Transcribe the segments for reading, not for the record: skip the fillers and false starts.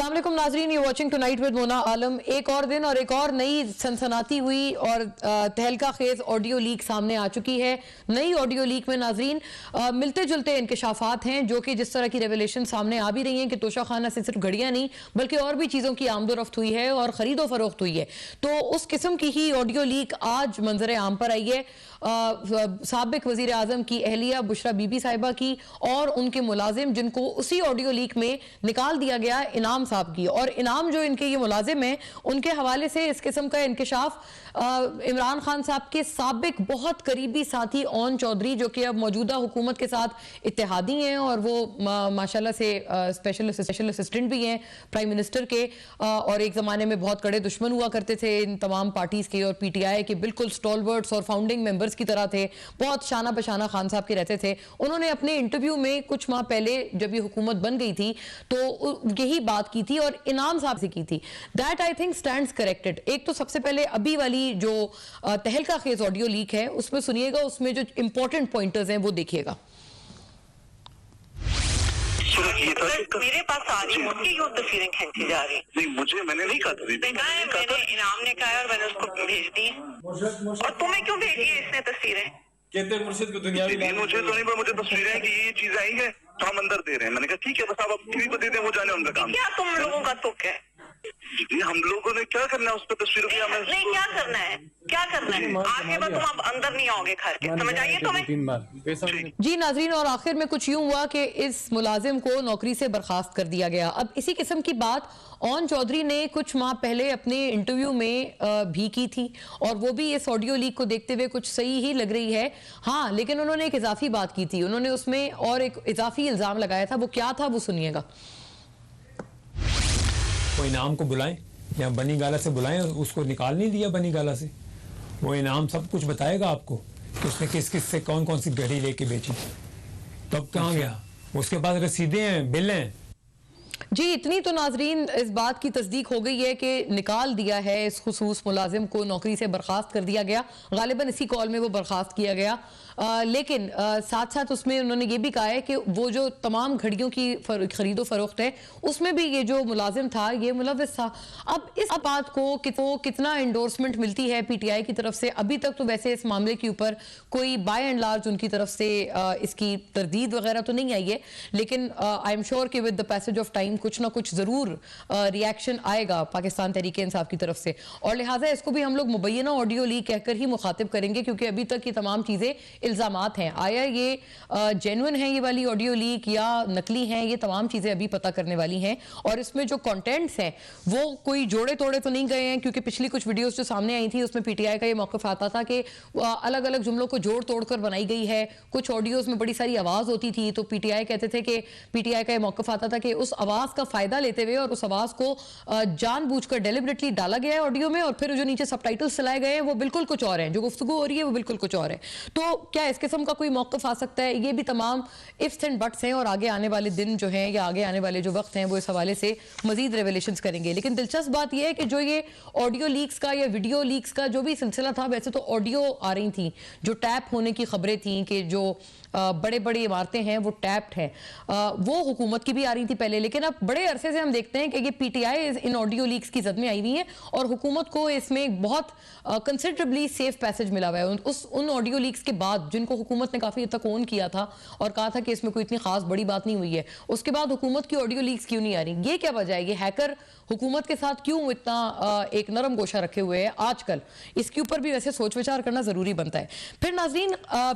अस्सलाम वालेकुम नाजरीन, you watching tonight with Mona Alam. एक और दिन और एक और नई सनसनाती हुई और तहलका खेज ऑडियो लीक सामने आ चुकी है। नई ऑडियो लीक में नाजरीन मिलते जुलते इंकशाफात हैं, जो कि जिस तरह की रेवलेशन सामने आ भी रही हैं कि तोशा खाना से सिर्फ घड़ियां नहीं बल्कि और भी चीज़ों की आमदोरफ्त हुई है और ख़रीदो फरोख्त हुई है। तो उस किस्म की ही ऑडियो लीक आज मंजर आम पर आई है। साबिक वजीर आजम की अहलिया बुशरा बीबी साहिबा की और उनके मुलाजिम, जिनको उसी ऑडियो लीक में निकाल दिया गया इनाम साहब की, और इनाम जो इनके ये मुलाजिम हैं उनके हवाले से इस किस्म का इंकशाफ इमरान खान साहब के साबिक बहुत करीबी साथी ओन चौधरी, जो कि अब मौजूदा हुकूमत के साथ इत्तेहादी हैं और वो माशाल्लाह से स्पेशल असिस्टेंट भी हैं प्राइम मिनिस्टर के, और एक ज़माने में बहुत कड़े दुश्मन हुआ करते थे इन तमाम पार्टीज़ के और PTI के बिल्कुल स्टॉलवर्ड्स और फाउंडिंग मेंबर्स की तरह थे, बहुत शाना बशाना खान साहब के रहते थे। उन्होंने अपने इंटरव्यू में कुछ माह पहले जब ये हुकूमत बन गई थी तो यही बात की थी और इनाम साहब से की थी। That I think stands corrected. एक तो सबसे पहले अभी वाली जो तहलका खेज ऑडियो लीक है उसमें सुनिएगा, उसमें जो इंपॉर्टेंट पॉइंटर्स हैं वो देखिएगा। मेरे पास आ रही है, उसकी क्यों तस्वीरें खींची जा रही? नहीं, मैंने नहीं कहा था। मैंने इनाम ने कहा और मैंने उसको भेज दी। और तुम्हें क्यों भेजी है इसने तस्वीरें? कहते मुर्शिद को दुनियावी मुझे तो नहीं, पर मुझे तस्वीरें हैं कि ये चीज आई है तो हम अंदर दे रहे हैं। मैंने कहा ठीक है, बस आप टीवी को दे दें, वो जाने उनका काम। क्या तुम लोगों का तुक है? जी, हम लोगों ने क्या करना है उस पर तस्वीरों की? नहीं, क्या करना है, क्या करना है? आगे बाद तुम अब अंदर नहीं आओगे घर के, समझ आइए तुम्हें? जी नाजरीन, और आखिर में कुछ यूं हुआ कि इस मुलाजिम को नौकरी से बर्खास्त कर दिया गया। अब इसी किस्म की बात ओन चौधरी ने कुछ माह पहले अपने इंटरव्यू में भी की थी और वो भी इस ऑडियो लीक को देखते हुए कुछ सही ही लग रही है। हाँ, लेकिन उन्होंने एक इजाफी बात की थी, उन्होंने उसमें और एक इजाफी इल्जाम लगाया था। वो क्या था वो सुनिएगा। वो इनाम को बुलाएं या बनी गाला से बुलाएं, उसको निकाल नहीं दिया बनी गाला से। वो इनाम सब कुछ बताएगा आपको कि उसने किस किस से कौन कौन सी घड़ी लेके बेची, तब कहाँ गया। उसके पास रसीदें हैं, बिल हैं। जी, इतनी तो नाजरीन इस बात की तस्दीक हो गई है कि निकाल दिया है इस खुसूस मुलाजिम को, नौकरी से बर्खास्त कर दिया गया। गालिबन इसी कॉल में वो बर्खास्त किया गया। लेकिन साथ साथ उसमें उन्होंने ये भी कहा है कि वो जो तमाम घड़ियों की खरीदो फरोख्त है उसमें भी ये जो मुलाजिम था ये मुलव्विस था। अब इस बात को कितना एंडोर्समेंट मिलती है PTI की तरफ से, अभी तक तो वैसे इस मामले के ऊपर कोई बाय एंड लार्ज उनकी तरफ से इसकी तरदीद वगैरह तो नहीं आई है, लेकिन आई एम श्योर कि with the passage of time कुछ ना कुछ जरूर रिएक्शन आएगा पाकिस्तान तहरीक इंसाफ की तरफ से, और लिहाजा इसको भी हम लोग मुबैना ऑडियो लीक कहकर ही मुखातिब करेंगे, क्योंकि अभी तक ये तमाम चीजें इल्जामात हैं। आया ये जेन्युइन है ये वाली ऑडियो लीक या नकली हैं, ये तमाम चीजें अभी पता करने वाली हैं। और इसमें जो कंटेंट्स हैं वो कोई जोड़े तोड़े तो नहीं गए हैं, क्योंकि पिछली कुछ वीडियोस जो सामने आई थी उसमें PTI का ये मौक़िफ़ आता था कि अलग अलग जुमलों को जोड़ तोड़ कर बनाई गई है। कुछ ऑडियोज में बड़ी सारी आवाज होती थी तो PTI कहते थे कि PTI का ये मौक़िफ़ आता था कि उस आवाज का फायदा लेते हुए और उस आवाज को जानबूझकर डेलिबरेटली डाला गया है ऑडियो में, और फिर जो नीचे सबटाइटल्स चलाए गए हैं वो बिल्कुल कुछ और हैं, जो गुफ्तगू हो रही है वो बिल्कुल कुछ और है। तो क्या इस किस्म का कोई मौक़िफ़ आ सकता है? ये भी तमाम इफ्स एंड बट्स हैं और आगे आने वाले दिन जो हैं या आगे आने वाले जो वक्त हैं वो इस हवाले से मजीद रेवलेशंस करेंगे। लेकिन दिलचस्प बात यह है कि जो ये ऑडियो लीक्स का या वीडियो लीक्स का जो भी सिलसिला था, वैसे तो ऑडियो आ रही थी जो टैप होने की खबरें थी कि जो बड़े बड़ी इमारतें हैं वो टैप्ड हैं, वो हुकूमत की भी आ रही थी पहले, लेकिन अब बड़े अरसे से हम देखते हैं कि ये PTI इन ऑडियो लीक्स की जद में आई हुई है और हुकूमत को इसमें बहुत कंसिडरेबली सेफ पैसेज मिला हुआ है। उन ऑडियो लीक्स के बाद जिनको हुकूमत ने काफ़ी हद तक ओन किया था और कहा था कि इसमें कोई इतनी खास बड़ी बात नहीं हुई है, उसके बाद हुकूमत की ऑडियो लीक्स क्यों नहीं आ रही? ये क्या वजह है? ये हैकर हुकूमत के साथ क्यों इतना एक नरम गोशा रखे हुए हैं आजकल? इसके ऊपर भी वैसे सोच विचार करना जरूरी बनता है। फिर नाजरीन,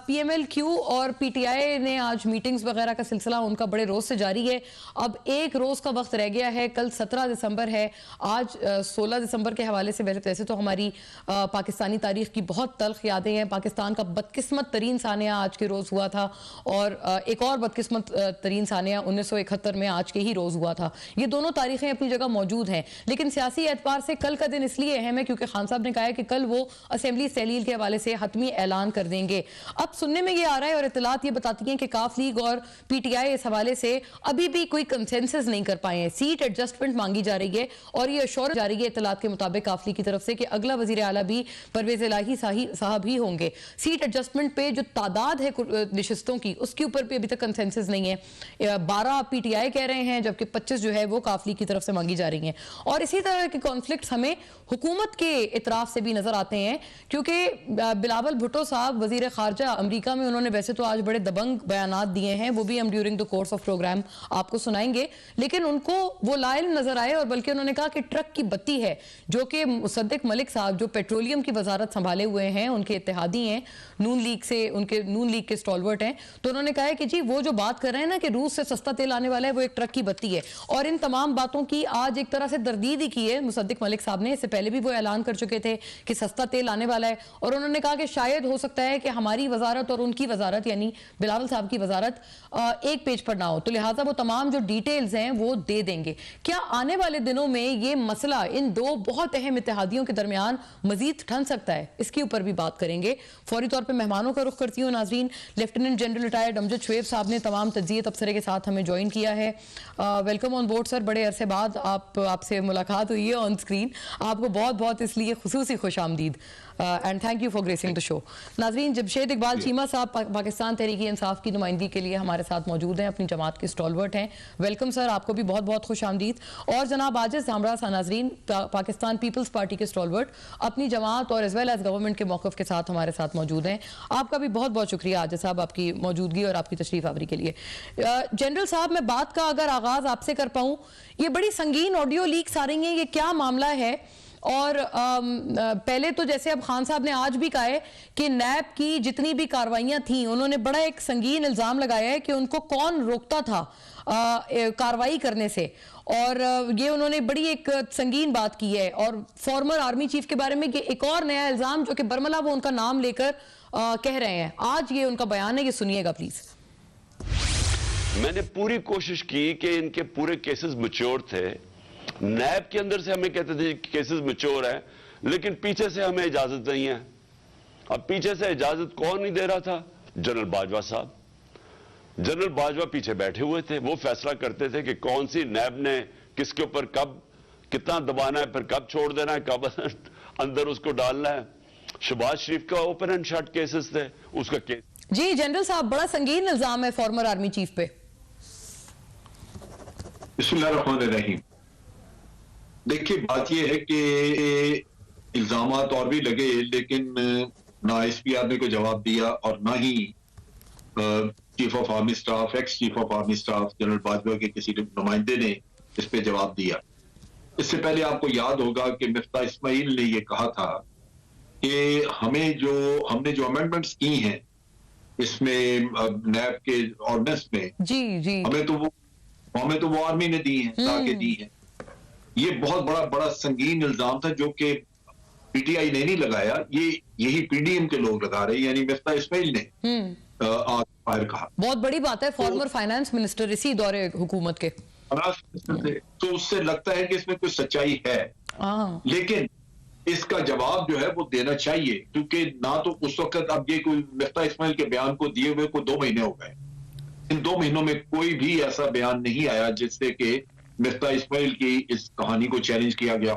PMLQ और PTI ने आज मीटिंग्स वगैरह का सिलसिला उनका बड़े रोज से जारी है। अब एक रोज का वक्त रह गया है, कल 17 दिसंबर है, आज 16 दिसंबर के हवाले से वैसे तो हमारी पाकिस्तानी तारीख की बहुत तल्ख यादें हैं। पाकिस्तान का बदकिस्मत तरीन सानिया आज के रोज हुआ था और एक और बदकिस्मत तरीन सानिया 1971 में आज के ही रोज हुआ था। ये दोनों तारीखें अपनी जगह मौजूद हैं, लेकिन सियासी एतबार से कल का दिन इसलिए अहम है क्योंकि खान साहब ने कहा है कि कल वो असेंबली तहलील के हवाले से हतमी ऐलान कर देंगे। अब सुनने में ये आ रहा है और इतलात ये बताती हैं कि काफ लीग और PTI इस हवाले से अभी भी कोई कंसेंसस नहीं कर पाए हैं। सीट एडजस्टमेंट मांगी जा रही है और ये अश्योरेंस जा रही है इतलात के मुताबिक काफ लीग की तरफ से कि अगला वजीर आला भी परवेज इलाही साहब ही होंगे। सीट एडजस्टमेंट पे ये जो तादाद है नशिस्तों की, उसके ऊपर भी अभी तक कंसेंसस नहीं है। 12 पीटीआई कह रहे हैं, जबकि 25 जो है वो काफली की तरफ से मांगी जा रही हैं। और इसी तरह के कॉन्फ्लिक्ट्स हमें हुकूमत के इतराफ से भी नजर आते हैं, क्योंकि बिलावल भुट्टो साहब वजीर खारजा अमेरिका में, उन्होंने वैसे तो आज बड़े दबंग बयानात दिए हैं, वो भी हम during the course of program आपको सुनाएंगे, लेकिन उनको वो लायल नजर आए और बल्कि उन्होंने कहा कि ट्रक की बत्ती है, जो कि मुसद्दिक मलिक साहब जो पेट्रोलियम की वजारत संभाले हुए हैं, उनके इत्तेहादी हैं, नून लीग से, उनके नून लीग के स्टॉलवर्ट हैं, तो उन्होंने कहा है कि जी वो जो बात कर रहे हैं ना कि रूस से सस्ता तेल आने वाला है, वो एक ट्रक की बत्ती है। और इन तमाम बातों की आज एक तरह से तरदीद ही की है मुसद्दिक मलिक साहब ने। इससे पहले भी वो ऐलान कर चुके थे कि सस्ता तेल आने वाला है, और उन्होंने कहा कि शायद हो सकता है कि हमारी वजारत और उनकी वजारत, यानी बिलावल साहब की वजारत, एक पेज पर ना हो, तो लिहाजा वो तमाम जो डिटेल्स हैं वो दे देंगे। क्या आने वाले दिनों में ये मसला इन दो बहुत अहम इत्तेहादियों के दरमियान मजीद ठन सकता है, इसके ऊपर भी बात करेंगे। फौरी तौर पर मेहमानों का रुख करती हूँ नाजरीन। Lieutenant general retired Amjad Shoaib साहब ने तमाम तज्जियत अफसरे के साथ हमें ज्वाइन किया है। वेलकम ऑन बोर्ड सर, बड़े अरसे बाद आपसे मुलाकात हुई है ऑन स्क्रीन, आपको बहुत बहुत इसलिए खुसूसी खुश आमदीद and thank you for gracing the show. नाजरीन, जमशेद इकबाल चीमा साहब पाकिस्तान तहरीक इंसाफ की नुमाइंदगी के लिए हमारे साथ मौजूद हैं, अपनी जमात के स्टॉलवर्ट हैं। वेलकम सर, आपको भी बहुत बहुत खुश आमदीद। और जनाब आजिज जामरा सा नाजरीन, पाकिस्तान पीपल्स पार्टी के स्टॉलवर्ट, अपनी जमात और एज वेल एज गवर्नमेंट के मौक़िफ़ के साथ हमारे साथ मौजूद हैं। आपका भी बहुत बहुत शुक्रिया आजिज साहब आपकी मौजूदगी और आपकी तशरीफ आवरी के लिए। जनरल साहब, मैं बात का अगर आगाज आपसे कर पाऊँ, ये बड़ी संगीन ऑडियो लीक्स आ रही हैं, ये क्या मामला है? और पहले तो जैसे अब खान साहब ने आज भी कहा है कि नैब की जितनी भी कार्रवाइयां थी, उन्होंने बड़ा एक संगीन इल्जाम लगाया है कि उनको कौन रोकता था कार्रवाई करने से, और ये उन्होंने बड़ी एक संगीन बात की है। और फॉर्मर आर्मी चीफ के बारे में ये एक और नया इल्जाम, जो कि बरमला वो उनका नाम लेकर कह रहे हैं, आज ये उनका बयान है, ये सुनिएगा प्लीज। मैंने पूरी कोशिश की कि इनके पूरे केसेस मैच्योर थे। नैब के अंदर से हमें कहते थे केसेस मैच्योर है, लेकिन पीछे से हमें इजाजत नहीं है। अब पीछे से इजाजत कौन नहीं दे रहा था? जनरल बाजवा साहब। जनरल बाजवा पीछे बैठे हुए थे, वो फैसला करते थे कि कौन सी नैब ने किसके ऊपर कब कितना दबाना है, फिर कब छोड़ देना है, कब अंदर उसको डालना है। शहबाज शरीफ का ओपन एंड शट केसेस थे, उसका केस। जी जनरल साहब, बड़ा संगीन इल्जाम है फॉर्मर आर्मी चीफ पे। बिस्मिल्लाहिर्रहमानिर्रहीम। देखिए, बात यह है कि इल्जामात और भी लगे, लेकिन ना एसपीआर ने कोई जवाब दिया और ना ही chief of army staff, ex chief of army staff general Bajwa के किसी नुमाइंदे ने इस पे जवाब दिया। इससे पहले आपको याद होगा कि मिफ्ता इस्माइल ने यह कहा था कि हमने जो अमेंडमेंट्स की हैं इसमें नैब के ऑर्डिनेंस में, जी हमें तो वो आर्मी ने दी है, ताकि दी है। ये बहुत बड़ा संगीन इल्जाम था, जो कि पीटीआई ने नहीं लगाया, यही पीडीएम के लोग लगा रहे, यानी मिफ्ता इस्माइल ने आज बाहर कहा। बहुत बड़ी बात है, फॉर्मर फाइनेंस मिनिस्टर इसी दौरे हुकूमत के, तो उससे लगता है कि इसमें कुछ सच्चाई है, लेकिन इसका जवाब जो है वो देना चाहिए, क्योंकि ना तो उस वक्त, अब ये कोई मिफ्ता इस्माइल के बयान को दिए हुए को 2 महीने हो गए, इन 2 महीनों में कोई भी ऐसा बयान नहीं आया जिससे कि मिफ्ता इस्माइल की इस कहानी को चैलेंज किया गया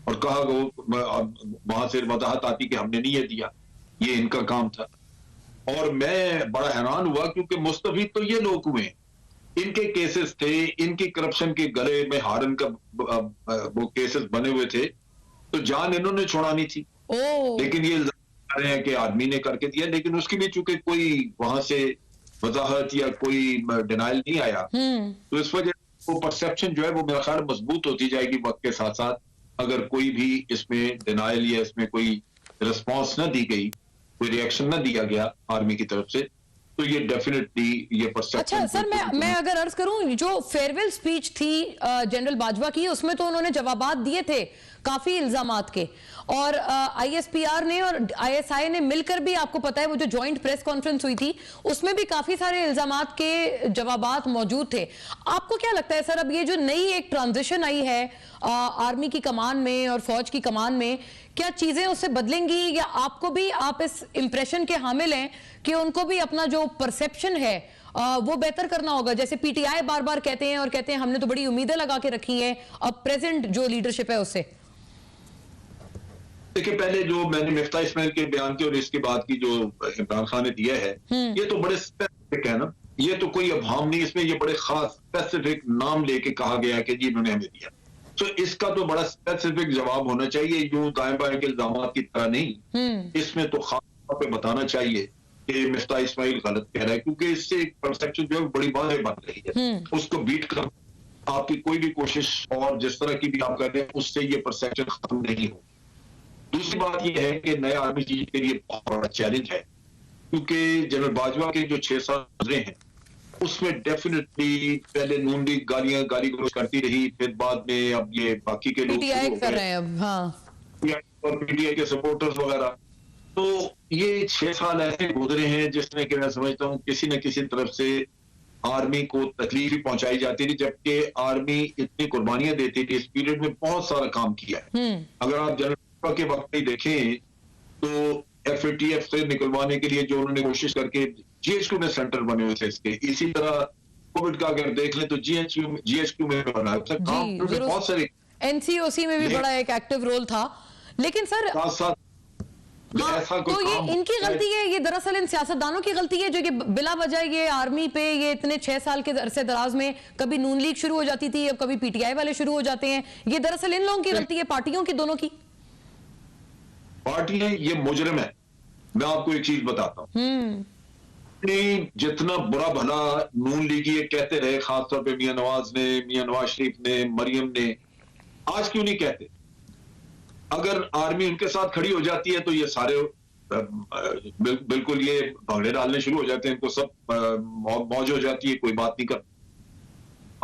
और कहा वहां से वजाहत आती कि हमने नहीं ये दिया, ये इनका काम था। और मैं बड़ा हैरान हुआ, क्योंकि मुस्तफीद तो ये लोग हुए, इनके केसेस थे, इनकी करप्शन के गले में हारन का वो केसेस बने हुए थे, तो जान इन्होंने छुड़ानी थी। लेकिन ये इल्जाम कर रहे हैं कि आदमी ने करके दिया, लेकिन उसकी भी चूंकि कोई वहां से वजाहत या कोई डिनाइल नहीं आया, तो इस वजह वो परसेप्शन जो है वो मेरा ख्याल मजबूत होती जाएगी वक्त के साथ साथ। अगर कोई भी इसमें डिनाइल या इसमें कोई रिस्पांस ना दी गई, कोई रिएक्शन ना दिया गया आर्मी की तरफ से, तो ये डेफिनेटली ये परसेप्शन। अच्छा सर, मैं अगर अर्ज करूं, जो फेयरवेल स्पीच थी जनरल बाजवा की, उसमें तो उन्होंने जवाबात दिए थे काफी इल्जामात के, और आईएसपीआर ने और आईएसआई ने मिलकर भी, आपको पता है वो जो जॉइंट प्रेस कॉन्फ्रेंस हुई थी, उसमें भी काफी सारे इल्जामात के जवाबात मौजूद थे। आपको क्या लगता है सर, अब ये जो नई एक ट्रांजिशन आई है आर्मी की कमान में और फौज की कमान में, क्या चीजें उससे बदलेंगी, या आपको भी, आप इस इंप्रेशन के हामिल हैं कि उनको भी अपना जो परसेप्शन है वो बेहतर करना होगा? जैसे पीटीआई बार बार कहते हैं और कहते हैं हमने तो बड़ी उम्मीदें लगा के रखी हैं अब प्रेजेंट जो लीडरशिप है उससे। देखिए, पहले जो मैंने मिफ्ता इस्माइल के बयान के और इसके बाद की जो इमरान खान ने दिया है, ये तो बड़े स्पेसिफिक है ना, ये तो कोई अभाम नहीं, इसमें ये बड़े खास स्पेसिफिक नाम लेके कहा गया कि जी इन्होंने हमें दिया। तो इसका तो बड़ा स्पेसिफिक जवाब होना चाहिए, यूं दाएं बाएं के इल्जाम की तरह नहीं। इसमें तो खास तौर पे बताना चाहिए कि मिफ्ता इस्माइल गलत कह रहा है, क्योंकि इससे एक परसेप्शन जो है बड़ी बातें बन रही है, उसको बीट कर आपकी कोई भी कोशिश और जिस तरह की भी आप कर रहे हैं उससे ये परसेप्शन खत्म नहीं हो। दूसरी बात यह है कि नया आर्मी चीज के लिए बहुत बड़ा चैलेंज है, क्योंकि जनरल बाजवा के जो 6 साल गुजरे हैं उसमें डेफिनेटली पहले नून लीग गाली गलौज करती रही, फिर बाद में अब ये बाकी के लोग पीटीआई कर रहे हैं अब, हाँ, और पीटीआई के सपोर्टर्स वगैरह। तो ये 6 साल ऐसे गुजरे हैं जिसमें कि मैं समझता हूँ किसी न किसी तरफ से आर्मी को तकलीफ ही पहुंचाई जाती थी, जबकि आर्मी इतनी कुर्बानियां देती थी, इस पीरियड में बहुत सारा काम किया है। अगर आप जनरल के वक्त में देखें तो FATF से निकलवाने के लिए जो उन्होंने कोशिश करके GHQ में सेंटर बने हुए थे इसके, इसी तरह कोविड का अगर देख लें तो GHQ में बना बहुत सारे, NCOC में भी बड़ा एक एक्टिव रोल था। लेकिन सर तो ये इनकी गलती है, ये दरअसल इन सियासतदानों की गलती है जो कि बिला वजह ये आर्मी पे ये इतने 6 साल के अरसे दराज में कभी नून लीग शुरू हो जाती थी, अब कभी PTI वाले शुरू हो जाते हैं, ये दरअसल इन लोगों की गलती है, पार्टियों की, दोनों की। पार्टी है ये मुजरिम है। मैं आपको एक चीज बताता हूँ, जितना बुरा भला नून लीग ये कहते रहे, खासतौर पे मियां नवाज ने, मियां नवाज शरीफ ने, मरियम ने, आज क्यों नहीं कहते? अगर आर्मी उनके साथ खड़ी हो जाती है तो ये सारे बिल्कुल ये भागड़े डालने शुरू हो जाते हैं, इनको सब मौज हो जाती है, कोई बात नहीं कर।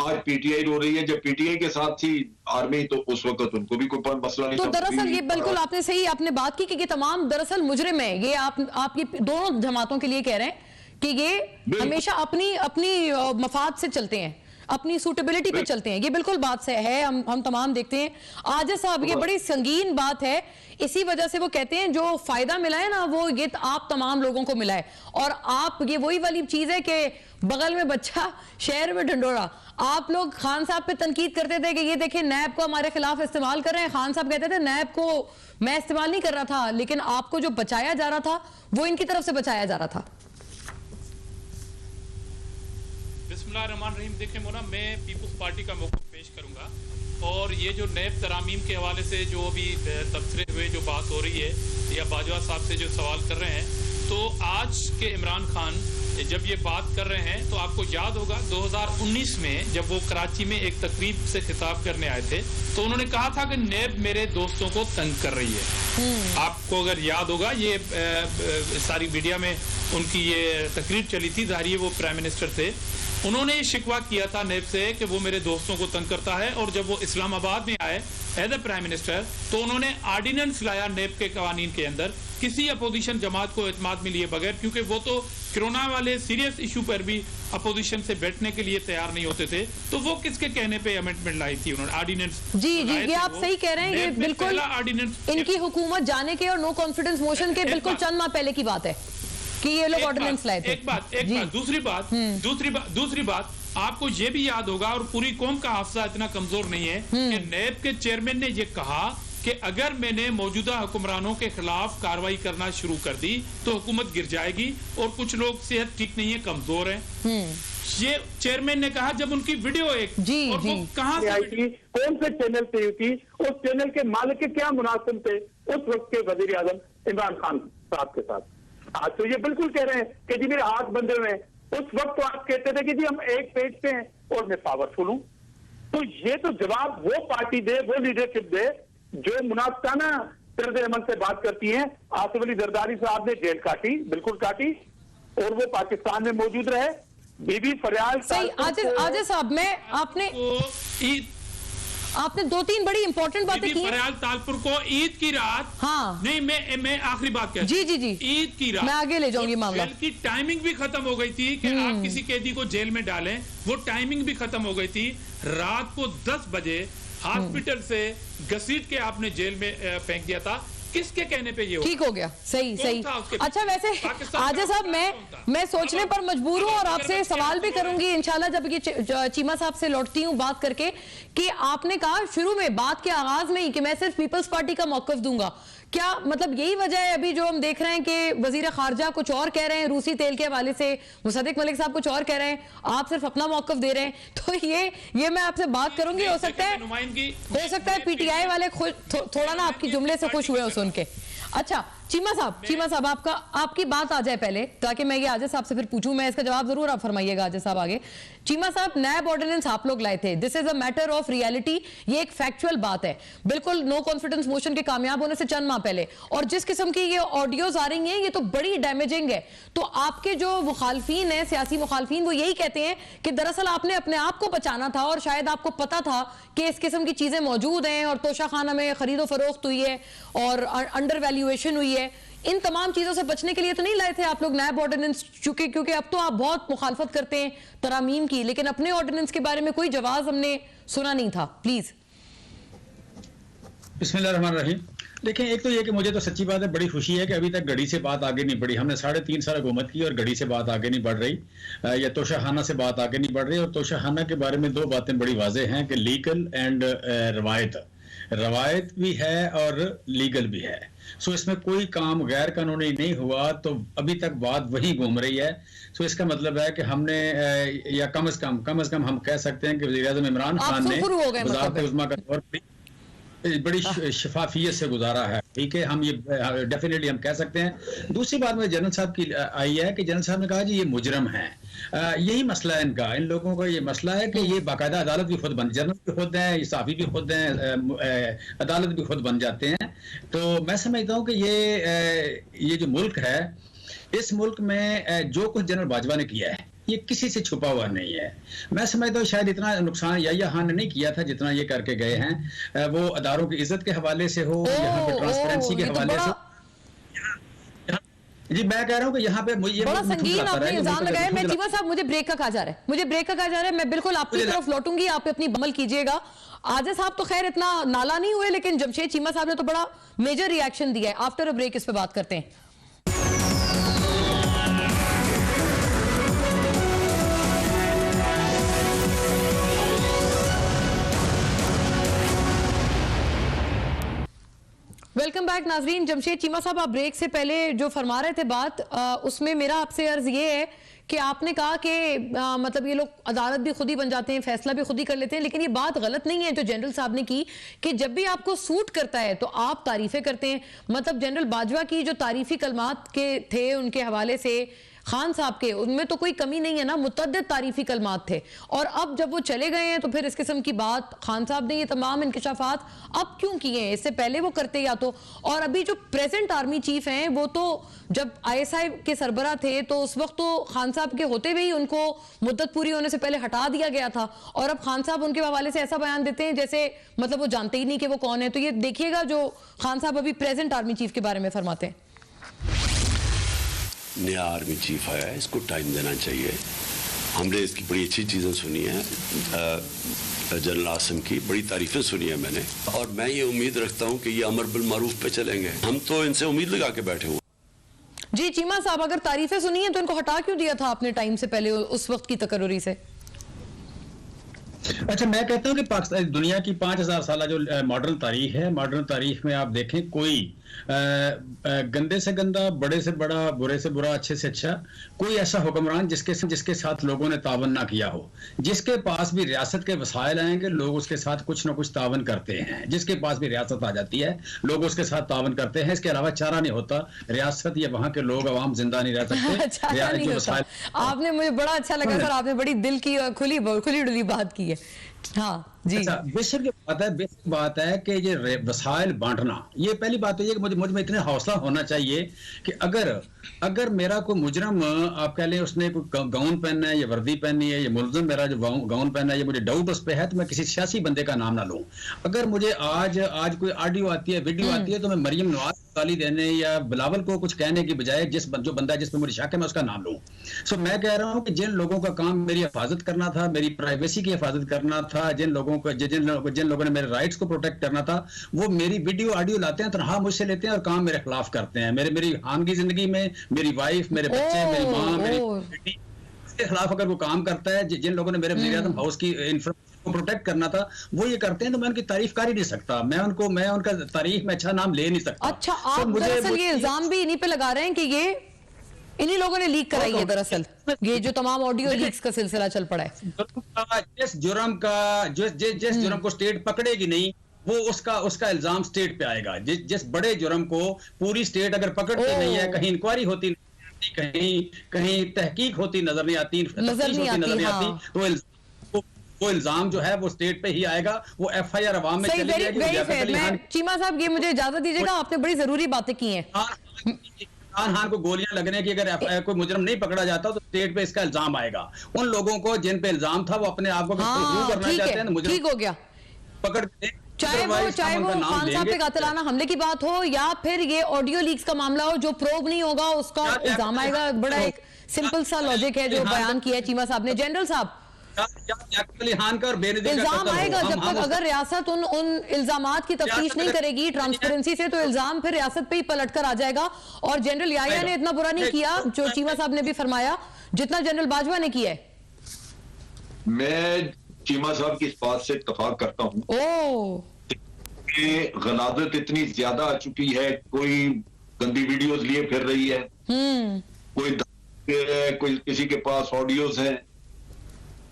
आज PTI रो रही है, जब PTI के साथ थी आर्मी तो उस वक्त उनको भी कोई मसला नहीं तो था। दरअसल ये बिल्कुल आपने सही आपने बात की कि ये तमाम दरअसल मुजरिम है, ये आप ये दोनों जमातों के लिए कह रहे हैं कि ये हमेशा अपनी मफाद से चलते हैं, अपनी सूटेबिलिटी पे चलते हैं, ये बिल्कुल बात से है, हम तमाम देखते हैं। आज साहब ये बड़ी संगीन बात है, इसी वजह से वो कहते हैं जो फायदा मिला है ना वो ये आप तमाम लोगों को मिला है, और आप ये वही वाली चीज है कि बगल में बच्चा शहर में ढंडोरा। आप लोग खान साहब पे तनकीद करते थे कि ये देखें नैब को हमारे खिलाफ इस्तेमाल कर रहे हैं, खान साहब कहते थे नैब को मैं इस्तेमाल नहीं कर रहा था, लेकिन आपको जो बचाया जा रहा था वो इनकी तरफ से बचाया जा रहा था। बिस्मिल्लाहिर्रहमानिर्रहीम। देखें मोना, मैं पीपुल्स पार्टी का मौक़िफ़ पेश करूंगा, और ये जो नैब तरामीम के हवाले से जो अभी तबसरे हुए जो बात हो रही है या बाजवा साहब से जो सवाल कर रहे हैं, तो आज के इमरान खान जब ये बात कर रहे हैं तो आपको याद होगा 2019 में जब वो कराची में एक तकरीब से खिताब करने आए थे तो उन्होंने कहा था कि नैब मेरे दोस्तों को तंग कर रही है। आपको अगर याद होगा ये सारी मीडिया में उनकी ये तकरीर चली थी, जाहिर वो प्राइम मिनिस्टर थे, उन्होंने ये शिकवा किया था नैब से कि वो मेरे दोस्तों को तंग करता है। और जब वो इस्लामाबाद में आए एज ए प्राइम मिनिस्टर तो उन्होंने आर्डिनेंस लाया नैब के कवानीन के अंदर किसी अपोजिशन जमात को एतमाद में लिए बगैर, क्योंकि वो तो कोरोना वाले सीरियस इशू पर भी अपोजिशन से बैठने के लिए तैयार नहीं होते थे, तो वो किसके कहने पे अमेंडमेंट लाई थी उन्होंने, ऑर्डिनेंस। जी ये आप सही कह रहे हैं, ये बिल्कुल इनकी हुकूमत जाने के और नो कॉन्फिडेंस मोशन के बिल्कुल चंद माह पहले की बात है कि ये लोग ऑर्डिनेंस लाए थे। एक बात दूसरी बात आपको ये भी याद होगा, और पूरी कौम का हाफजा इतना कमजोर नहीं है कि नैब के चेयरमैन ने ये कहा कि अगर मैंने मौजूदा हुक्मरानों के खिलाफ कार्रवाई करना शुरू कर दी तो हुकूमत गिर जाएगी, और कुछ लोग सेहत ठीक नहीं है, कमजोर हैं। ये चेयरमैन ने कहा जब उनकी वीडियो एक और वो कहां से कौन से चैनल पे थी, उस चैनल के मालिक के क्या मुनासिब थे उस वक्त के वजीर आजम इमरान खान साहब के साथ। आज तो ये बिल्कुल कह रहे हैं कि जी मेरे हाथ बंधे हुए हैं, उस वक्त तो आप कहते थे कि जी हम एक पेज पे हैं और मैं पावरफुल हूं। तो ये तो जवाब वो पार्टी दे, वो लीडरशिप दे जो मुनाफिकाना तर्ज अमल से बात करती है। आसिफ अली जरदारी साहब ने जेल काटी, बिल्कुल काटी, और वो पाकिस्तान में मौजूद रहे। बीबी फरियाल सही आजिज साहब में आपने 2-3 बड़ी इंपॉर्टेंट बातें की। फरियाल तालपुर को ईद की रात, हाँ नहीं मैं आखिरी बात कर, जी ईद की रात मैं आगे ले जाऊंगी मामला की टाइमिंग भी खत्म हो गई थी कि आप किसी कैदी को जेल में डालें, वो टाइमिंग भी खत्म हो गई थी। रात को 10 बजे हॉस्पिटल से घसीट के आपने जेल में फेंक दिया था। किसके कहने पे ये हुआ? ठीक हो गया, सही कौन सही। था उसके अच्छा वैसे पाकिस्तान आजा का साहब मैं सोचने पर मजबूर हूँ और आपसे सवाल भी करूंगी इंशाल्लाह जब ये चीमा साहब से लौटती हूँ बात करके, कि आपने कहा शुरू में बात के आगाज में ही कि मैं सिर्फ पीपल्स पार्टी का मौकफ दूंगा, क्या मतलब यही वजह है अभी जो हम देख रहे हैं कि वजीर खारजा कुछ और कह रहे हैं रूसी तेल के हवाले से, मुसद्दिक मलिक साहब कुछ और कह रहे हैं, आप सिर्फ अपना मौकफ दे रहे हैं? तो ये मैं आपसे बात करूंगी, हो सकता है पीटीआई वाले थोड़ा ना आपकी जुमले से खुश हुए हो सुन के। अच्छा चीमा साहब आपकी बात आ जाए पहले, ताकि मैं ये आजा साहब से फिर पूछूं, मैं इसका जवाब जरूर आप फरमाइएगा आजा साहब आगे। चीमा साहब, नैब ऑर्डिनेंस आप लोग लाए थे, this is a matter of reality, ये एक फैक्चुअल बात है, बिल्कुल नो कॉन्फिडेंस मोशन के कामयाब होने से चंद माह पहले, और जिस किस्म की ये ऑडियोज आ रही हैं ये तो बड़ी डैमेजिंग है। तो आपके जो मुखालफीन है, सियासी मुखालफीन, वो यही कहते हैं कि दरअसल आपने अपने आप को बचाना था और शायद आपको पता था कि इस किस्म की चीजें मौजूद हैं और तोशाखाना में खरीदो फरोख्त हुई है और अंडर वैल्यूएशन हुई है। इन तमाम चीजों से बचने के लिए तो नहीं लाए थे आप लोग नैब ऑर्डिनेंस, क्योंकि अब तो आप बहुत मुखालफत करते हैं तरामीम की, लेकिन अपने ऑर्डिनेंस के बारे में कोई जवाब हमने सुना नहीं था। प्लीज। बिस्मिल्लाहिर्रहमानिर्रहीम। देखें, एक तो ये कि मुझे तो सच्ची बात है, बड़ी खुशी है कि अभी तक घड़ी से बात आगे नहीं बढ़ी। हमने 3.5 साल हुकूमत की और घड़ी से बात आगे नहीं बढ़ रही, या तोशाखाना से बात आगे नहीं बढ़ रही। और तोशाखाना के बारे में दो बातें बड़ी वाज़ेह हैं कि लीगल एंड रवायत भी है और लीगल भी है। सो इसमें कोई काम गैर कानूनी नहीं हुआ, तो अभी तक बात वही घूम रही है। सो इसका मतलब है कि हमने या कम से कम हम कह सकते हैं कि वज़ीर-ए-आज़म इमरान खान ने वज़ारत उज़्मा का दौर बड़ी शफाफियत से गुजारा है। ठीक है, हम ये डेफिनेटली हम कह सकते हैं। दूसरी बात में जनरल साहब की आई है कि जनरल साहब ने कहा जी ये मुजरम है, यही मसला है इनका, इन लोगों का ये मसला है कि ये बाकायदा अदालत भी खुद बन, जनरल भी खुद हैं, साफी भी खुद हैं, अदालत भी खुद बन जाते हैं। तो मैं समझता हूँ कि ये जो मुल्क है, इस मुल्क में जो कुछ जनरल बाजवा ने किया है ये किसी से छुपा हुआ नहीं है। मैं समझता हूँ शायद इतना नुकसान याह्या खान ने नहीं किया था जितना ये करके गए हैं। वो अदारों की इज्जत के हवाले से हो, यहाँ पे ट्रांसपेरेंसी के हवाले से। जी मैं कह रहा हूँ कि यहाँ पे ये बड़ा संगीन आपने इल्जाम लगाया। मैं चीमा साहब, मुझे ब्रेक का कहा जा रहा है, मैं बिल्कुल आपकी तरफ लौटूंगी, आप अपनी बमल कीजिएगा। आजा साहब तो खैर इतना नाला नहीं हुए, लेकिन जमशेद चीमा साहब ने तो बड़ा मेजर रिएक्शन दिया है। आफ्टर अ ब्रेक इस पे बात करते हैं। वेलकम बैक नाजरीन। जमशेद चीमा साहब, आप ब्रेक से पहले जो फरमा रहे थे बात, उसमें मेरा आपसे अर्ज ये है कि आपने कहा कि मतलब ये लोग अदालत भी खुद ही बन जाते हैं, फैसला भी खुद ही कर लेते हैं, लेकिन ये बात गलत नहीं है जो जनरल साहब ने की कि जब भी आपको सूट करता है तो आप तारीफें करते हैं। मतलब जनरल बाजवा की जो तारीफी कलमात के थे उनके हवाले से, खान साहब के, उनमें तो कोई कमी नहीं है ना, मुतअद्दिद तारीफी कलमात थे। और अब जब वो चले गए हैं तो फिर इस किस्म की बात, खान साहब ने ये तमाम इंकशाफात अब क्यों किए हैं? इससे पहले वो करते या तो। और अभी जो प्रेजेंट आर्मी चीफ हैं वो तो जब ISI के सरबरा थे तो उस वक्त तो खान साहब के होते हुए ही उनको मुद्दत पूरी होने से पहले हटा दिया गया था, और अब खान साहब उनके हवाले से ऐसा बयान देते हैं जैसे मतलब वो जानते ही नहीं कि वो कौन है। तो ये देखिएगा जो खान साहब अभी प्रेजेंट आर्मी चीफ के बारे में फरमाते हैं। नया आर्मी चीफ आया है, इसको टाइम देना चाहिए। हमने इसकी बड़ी अच्छी चीज़ें सुनी हैं, जनरल आसिम की बड़ी तारीफें सुनी है मैंने, और मैं ये उम्मीद रखता हूँ कि ये अमर बिल मारूफ पे चलेंगे। हम तो इनसे उम्मीद लगा के बैठे हुए। जी चीमा साहब, अगर तारीफें सुनी है तो इनको हटा क्यों दिया था आपने टाइम से पहले उस वक्त की तकर्रुरी से? अच्छा, मैं कहता हूँ कि पाकिस्तान दुनिया की 5000 साल जो मॉडर्न तारीख है, मॉडर्न तारीख में आप देखें कोई गंदे से गंदा, बड़े से बड़ा, बुरे से बुरा, अच्छे से अच्छा कोई ऐसा हुक्मरान जिसके साथ लोगों ने तावन ना किया हो। जिसके पास भी रियासत के वसाइल आएंगे लोग उसके साथ कुछ ना कुछ तावन करते हैं। जिसके पास भी रियासत आ जाती है लोग उसके साथ तावन करते हैं। इसके अलावा चारा नहीं होता। रियासत या वहां के लोग अवाम जिंदा नहीं रह सकते। आपने, मुझे बड़ा अच्छा लगा सर, आपने बड़ी दिल की खुली डुली बात की है। हाँ जी। अच्छा, बेसिक बात है कि ये वसाइल बांटना, ये पहली बात है कि मुझ में इतने हौसला होना चाहिए कि अगर मेरा कोई मुजरम, आप कह लें उसने कोई गाउन पहनना है या वर्दी पहननी है, या मुलजम मेरा जो गाउन पहनना है, ये मुझे डाउट उस पर है, तो मैं किसी सियासी बंदे का नाम ना लूं। अगर मुझे आज कोई ऑडियो आती है, वीडियो आती है, तो मैं मरियम नवाज गाली देने या बिलावल को कुछ कहने की बजाय जो बंदा जिस पर मुझे शक है मैं उसका नाम लूं। सो मैं कह रहा हूं कि जिन लोगों का काम मेरी हिफाजत करना था, मेरी प्राइवेसी की हिफाजत करना था, जिन लोगों लोगों को जिन लोगों ने मेरे राइट्स को प्रोटेक्ट करना था, वो मेरी वीडियो ऑडियो लाते हैं, तनख्वाह मुझसे लेते हैं और काम मेरे खिलाफ करते हैं। मेरी खानगी जिंदगी में मेरी वाइफ, मेरे बच्चे, मेरी माँ, मेरी बेटी के खिलाफ अगर वो काम करता है, जिन लोगों ने मेरे वज़ीर आज़म हाउस की इंफॉर्मेशन को प्रोटेक्ट करना था, वो ये करते हैं, तो मैं उनकी तारीफ कर ही नहीं सकता। मैं उनका तारीफ में अच्छा नाम ले नहीं सकता। अच्छा, आप दरअसल ये इल्जाम भी इन्हीं पे लगा रहे हैं कि ये इन्हीं लोगों ने लीक कराई है, दरअसल ये जो तमाम ऑडियो लीक्स का सिलसिला चल पड़ा है। जिस जुर्म को स्टेट पकड़ेगी नहीं, वो उसका इल्जाम स्टेट पे आएगा। जिस बड़े जुर्म को पूरी स्टेट अगर पकड़ती नहीं है, कहीं इंक्वायरी होती कहीं तहकीक होती नजर नहीं आती, तो वो इल्जाम जो है वो स्टेट पे ही आएगा, वो FIR अवाम में चली जाएगी। चीमा साहब, ये मुझे इजाजत दीजिएगा, आपने बड़ी जरूरी बातें की हैं। इमरान खान को गोलियां लगने की अगर कोई मुजरम नहीं पकड़ा जाता तो स्टेट पे इसका इल्जाम आएगा। उन लोगों को जिन पे इल्जाम था, वो अपने आप को करना चाहते हैं, ठीक हो गया, पकड़ चाहे वो खान साहब पे कातिलाना हमले की बात हो या फिर ये ऑडियो लीक्स का मामला हो, जो प्रोब नहीं होगा उसका इल्जाम आएगा। बड़ा एक सिंपल सा लॉजिक है जो बयान किया है चीमा साहब ने। जनरल साहब, इल्जाम आएगा जब तक अगर रियासत उन इल्जामात की तफ्तीश नहीं करेगी ट्रांसपेरेंसी से, तो इल्जाम फिर रियासत पे ही पलट कर आ जाएगा। और जनरल याहिया ने इतना बुरा नहीं किया जो चीमा साहब ने भी फरमाया, जितना जनरल बाजवा ने किया है। मैं चीमा साहब की इस बात से इत्तेफाक करता हूँ कि गलाजत इतनी ज्यादा आ चुकी है, कोई गंदी वीडियोस लिए फिर रही है, कोई किसी के पास ऑडियोज हैं,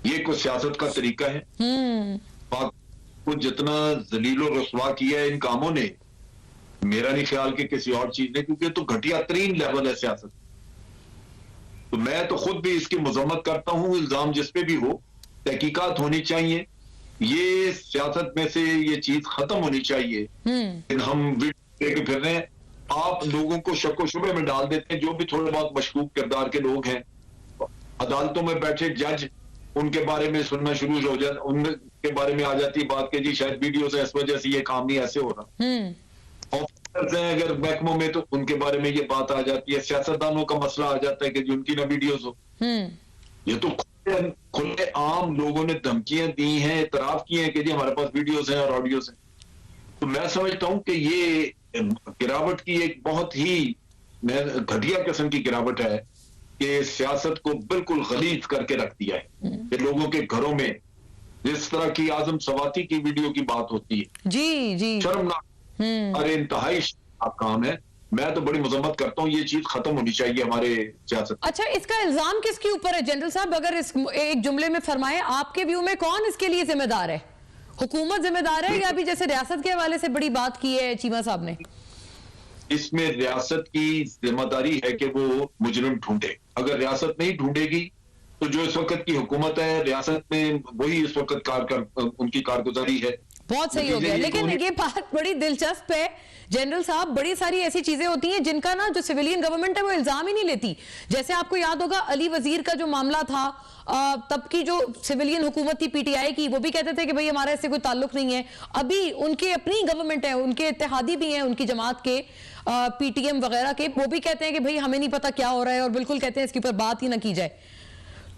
ये कोई सियासत का तरीका है। को जितना जलीलो रसवा किया है इन कामों ने, मेरा नहीं ख्याल कि किसी और चीज ने, क्योंकि तो घटिया तरीन लेवल है सियासत। तो मैं तो खुद भी इसकी मजम्मत करता हूं। इल्जाम जिस पे भी हो, तहकीकात होनी चाहिए, ये सियासत में से ये चीज खत्म होनी चाहिए। हम वीडियो फिर रहे हैं, आप लोगों को शक व शुबे में डाल देते हैं। जो भी थोड़े बहुत मशकूक किरदार के लोग हैं, अदालतों में बैठे जज, उनके बारे में सुनना शुरू हो जाए, उनके बारे में आ जाती है बात के जी शायद वीडियो से इस वजह से ये काम नहीं ऐसे हो रहा। ऑफिसर्स हैं अगर महकमों में, तो उनके बारे में ये बात आ जाती है। सियासतदानों का मसला आ जाता है कि जी उनकी ना वीडियोज हो। ये तो खुले आम लोगों ने धमकियां दी हैं, इतराफ किए हैं कि जी हमारे पास वीडियोज हैं और ऑडियोज हैं। तो मैं समझता हूं कि ये गिरावट की एक बहुत ही घटिया किस्म की गिरावट है कि सियासत को बिल्कुल गलीज करके रख दिया है। कि लोगों के घरों में जिस तरह की आजम सवाती की वीडियो की बात होती है, जी शर्मनाक, अरे इंतहाई शर्मनाक काम है। मैं तो बड़ी मजम्मत करता हूँ, ये चीज खत्म होनी चाहिए हमारे सियासत। अच्छा, इसका इल्जाम किसके ऊपर है जनरल साहब? अगर इस एक जुमले में फरमाए, आपके व्यू में कौन इसके लिए जिम्मेदार है? हुकूमत जिम्मेदार है या अभी जैसे रियासत के हवाले से बड़ी बात की है चीमा साहब ने? इसमें रियासत की जिम्मेदारी है कि वो मुजरिम ढूंढे। अगर रियासत नहीं ढूंढेगी तो जो इस वक्त की हुकूमत है रियासत में, वही इस वक्त उनकी कारगुजारी है। बहुत सही हो गया। लेकिन ये बात बड़ी दिलचस्प है जनरल साहब, बड़ी सारी ऐसी चीजें होती हैं जिनका ना जो सिविलियन गवर्नमेंट है वो इल्जाम ही नहीं लेती। जैसे आपको याद होगा अली वजीर का जो मामला था, तब की जो सिविलियन हुकूमत थी PTI की, वो भी कहते थे कि भाई हमारा इससे कोई ताल्लुक नहीं है। अभी उनके अपनी गवर्नमेंट है, उनके इत्तेहादी भी हैं, उनकी जमात के PTM वगैरह के, वो भी कहते हैं कि भाई हमें नहीं पता क्या हो रहा है, और बिल्कुल कहते हैं इसके ऊपर बात ही ना की जाए।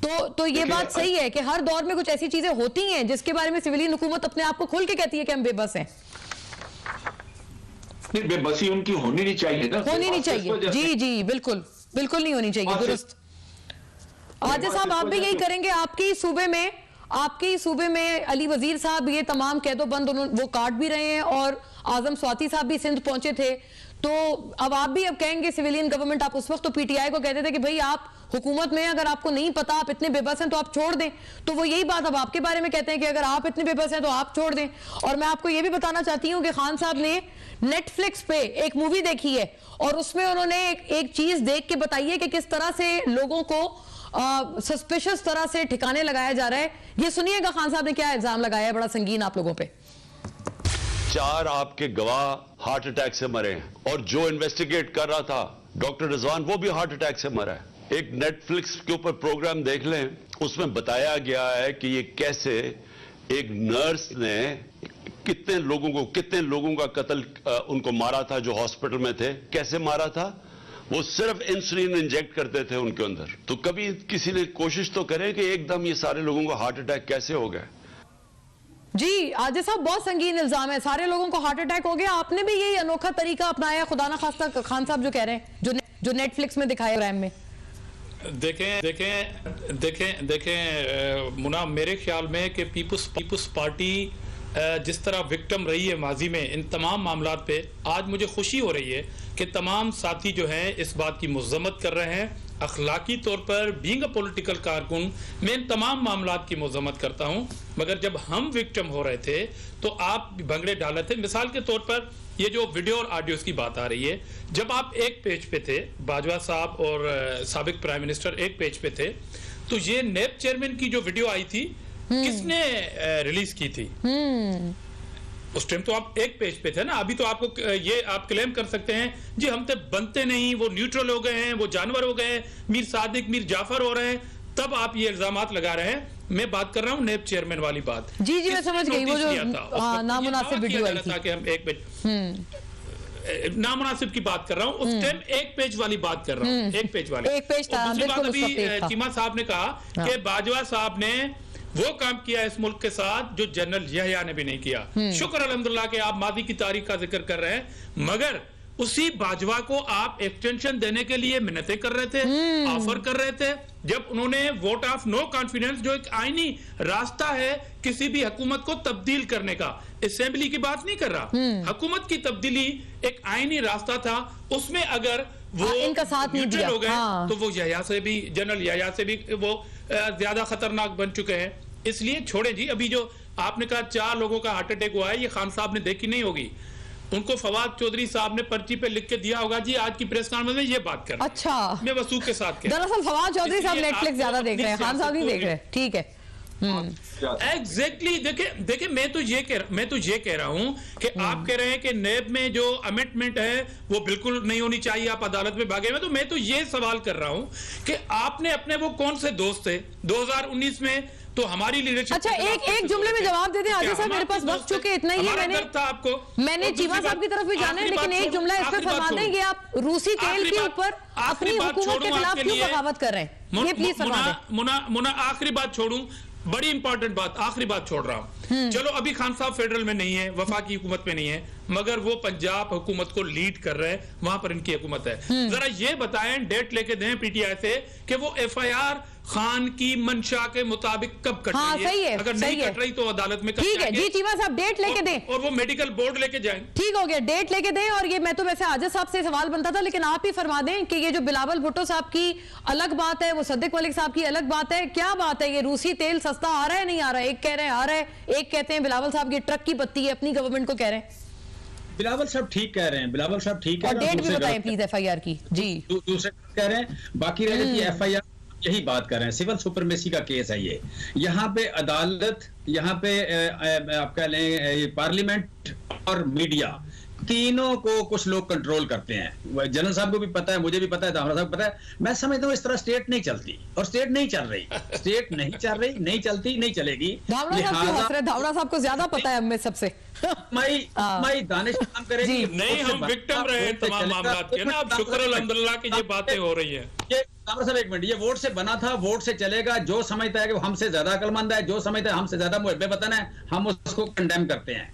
तो ये बात सही है कि हर दौर में कुछ ऐसी चीजें होती हैं जिसके बारे में सिविलियन हुकूमत अपने आप को खोल के कहती है कि हम बेबस हैं। बेबसी उनकी होनी नहीं चाहिए ना, होनी नहीं चाहिए। जी बिल्कुल नहीं होनी चाहिए, दुरुस्त। आजिज साहब, आप भी यही करेंगे? आपके ही सूबे में अली वजीर साहब ये तमाम कैदोबंद वो काट भी रहे हैं, और आजम स्वाति साहब भी सिंध पहुंचे थे। तो अब आप भी कहेंगे सिविलियन गवर्नमेंट, आप उस वक्त तो PTI को कहते थे कि भाई आप हुकूमत में, अगर आपको नहीं पता, आप इतने बेबस हैं तो आप छोड़ दें। तो वो यही बात अब आपके बारे में कहते हैं कि अगर आप इतने बेबस हैं तो आप छोड़ दें। और मैं आपको ये भी बताना चाहती हूँ कि खान साहब ने नेटफ्लिक्स पे एक मूवी देखी है, और उसमें उन्होंने एक चीज देख के बताई है कि किस तरह से लोगों को सस्पिशियस तरह से ठिकाने लगाया जा रहा है। ये सुनिएगा खान साहब ने क्या इल्जाम लगाया है, बड़ा संगीन आप लोगों पे। 4 आपके गवाह हार्ट अटैक से मरे हैं, और जो इन्वेस्टिगेट कर रहा था डॉक्टर रिजवान, वो भी हार्ट अटैक से मरा है। एक नेटफ्लिक्स के ऊपर प्रोग्राम देख लें, उसमें बताया गया है कि ये कैसे एक नर्स ने कितने लोगों का कत्ल उनको मारा था जो हॉस्पिटल में थे। कैसे मारा था? वो सिर्फ इंसुलिन इंजेक्ट करते थे उनके अंदर। तो कभी किसी ने कोशिश तो करें कि एकदम ये सारे लोगों को हार्ट अटैक कैसे हो गए। जी आजिज साहब, बहुत संगीन इल्जाम है, सारे लोगों को हार्ट अटैक हो गया, आपने भी यही अनोखा तरीका अपनाया, खुदा ना खास्ता खान साहब जो कह रहे हैं, जो नेटफ्लिक्स में दिखाया प्रोग्राम में। देखें मुना, मेरे ख्याल में कि पीपुल्स पार्टी जिस तरह विक्टिम रही है माजी में इन तमाम मामलात पे, आज मुझे खुशी हो रही है कि तमाम साथी जो हैं इस बात की मज़म्मत कर रहे हैं। अखलाकी तौर पर बीइंग अ पॉलिटिकल कारकुन मैं इन तमाम मामलात की मज़म्मत करता हूँ, मगर जब हम विक्टिम हो रहे थे तो आप भंगड़े डाले थे। मिसाल के तौर पर ये जो वीडियो और ऑडियोज़ की बात आ रही है, जब आप एक पेज पे थे, बाजवा साहब और साबिक प्राइम मिनिस्टर एक पेज पे थे, तो ये नेब चेयरमैन की जो वीडियो आई थी किसने रिलीज की थी? उस टाइम तो आप एक पेज पे थे ना। अभी तो आपको ये आप क्लेम कर सकते हैं जी हम तो बनते नहीं, वो न्यूट्रल हो गए हैं, वो जानवर हो गए हैं, मीर सादिक मीर जाफर हो रहे हैं, तब आप ये इल्जामात लगा रहे हैं। मैं बात कर रहा हूँ नेब चेयरमैन वाली बात। जी मैं समझ गई, वो जो नामुनासिब वीडियो आई थी कि हम एक पेज नामुनासिब की बात कर रहा हूँ, उस टाइम एक पेज वाली बात कर रहा हूँ, एक पेज वाली। एक पेज था, दूसरी बात, अभी चीमा साहब ने कहा कि बाजवा साहब ने वो काम किया इस मुल्क के साथ जो जनरल यहया ने भी नहीं किया। शुक्र अल्हम्दुलिल्लाह कि आप मादी की तारीख का जिक्र कर रहे हैं, मगर उसी बाजवा को आप एक्सटेंशन देने के लिए मिन्नतें कर रहे थे, ऑफर कर रहे थे, जब उन्होंने वोट ऑफ नो कॉन्फिडेंस, जो एक आईनी रास्ता है किसी भी हुकूमत को तब्दील करने का, असेंबली की बात नहीं कर रहा, हुकूमत की तब्दीली एक आईनी रास्ता था, उसमें अगर वो इनका साथ नहीं दिया हो गए तो वो यहया से भी, जनरल यहया से भी वो ज्यादा खतरनाक बन चुके हैं। इसलिए छोड़े जी। अभी जो आपने कहा 4 लोगों का हार्ट अटैक हुआ है, ये खान साहब ने देखी नहीं होगी, उनको फवाद चौधरी साहब ने पर्ची पे लिख के दिया होगा जी आज की प्रेस कॉन्फ्रेंस में ये बात कर। अच्छा, मैं वसूख के साथ कह, दरअसल फवाद चौधरी साहब नेटफ्लिक्स ज्यादा देख रहे हैं, खान साहब नहीं देख रहे। ठीक है, एग्जैक्टली। देखिए मैं तो ये कह रहा हूं कि आप कह रहे हैं कि नेब में जो अमेंडमेंट है वो बिल्कुल नहीं होनी चाहिए, आप अदालत में भागे में, तो मैं तो ये सवाल कर रहा हूं कि आपने अपने वो कौन से दोस्त थे 2019 में, तो हमारी लीडरशिप। अच्छा, एक जुमले में जवाब दे दें आजिज साहब, मेरे पास वक्त चुके इतना ही है। मैंने चीमा साहब की तरफ भी जाना है, लेकिन एक जुमला इस पे फरमा दें कि आप रूसी तेल के ऊपर अपनी हुकूमत के खिलाफ क्यों बगावत कर रहे हैं, ये प्लीज फरमा दें। मुना आखिरी बात छोड़ूं, बड़ी इंपॉर्टेंट बात, आखिरी बात छोड़ रहा हूं। चलो अभी खान साहब फेडरल में नहीं है, वफाकी हुकूमत में नहीं है, मगर वो पंजाब हुकूमत को लीड कर रहे हैं, वहां पर इनकी हुकूमत है। जरा ये बताएं, डेट लेके दें पीटीआई से कि वो एफआईआर खान की मंशा के मुताबिक कब कट रही है? सही है, अगर नहीं कट रही तो अदालत में ठीक है जी। चीमा साहब डेट लेके दें, और वो मेडिकल बोर्ड लेके जाएं। ठीक हो गया, डेट लेके दें। और ये मैं तो वैसे आजिज साहब से सवाल बनता था, लेकिन आप ही फरमा दें कि ये जो बिलावल भुट्टो साहब की अलग बात है, वो सद्दिक मलिक साहब की अलग बात है, क्या बात है? ये रूसी तेल सस्ता आ रहा है नहीं आ रहा है? एक कह रहे हैं आ रहा है, एक कहते हैं बिलावल साहब की ट्रक की बत्ती है, अपनी गवर्नमेंट को कह रहे हैं। बिलावल साहब ठीक कह रहे हैं, बिलावल साहब ठीक है, और डेट भी बताएं प्लीज एफआईआर की। जी दूसरे कह रहे हैं, बाकी रह गई एफआईआर, यही बात कर रहे हैं, सिविल सुपरमेसी का केस है ये। यहाँ पे अदालत, यहाँ पे आप कह लें पार्लियामेंट और मीडिया, तीनों को कुछ लोग कंट्रोल करते हैं। जनरल साहब को भी पता है, मुझे भी पता है, दामरा साहब को पता है। मैं समझता हूँ इस तरह स्टेट नहीं चलती, और स्टेट नहीं चल रही, स्टेट नहीं चल रही, नहीं चलती, नहीं चलेगी। धावड़ा साहब को ज्यादा पता है हमें सबसे। मैं दानिश काम करेगी नहीं, हम विक्टिम रहे तमाम मामलात के ना। अब शुक्र अल्हम्दुलिल्लाह कि ये बातें हो रही है। साहब एक मिनट, ये वोट से बना था, वोट से चलेगा। जो समझता है कि वो हमसे ज्यादा अक्लमंद है, जो समझता है हमसे ज्यादा मुहब्बत बताना है, हम उसको कंडेम करते हैं।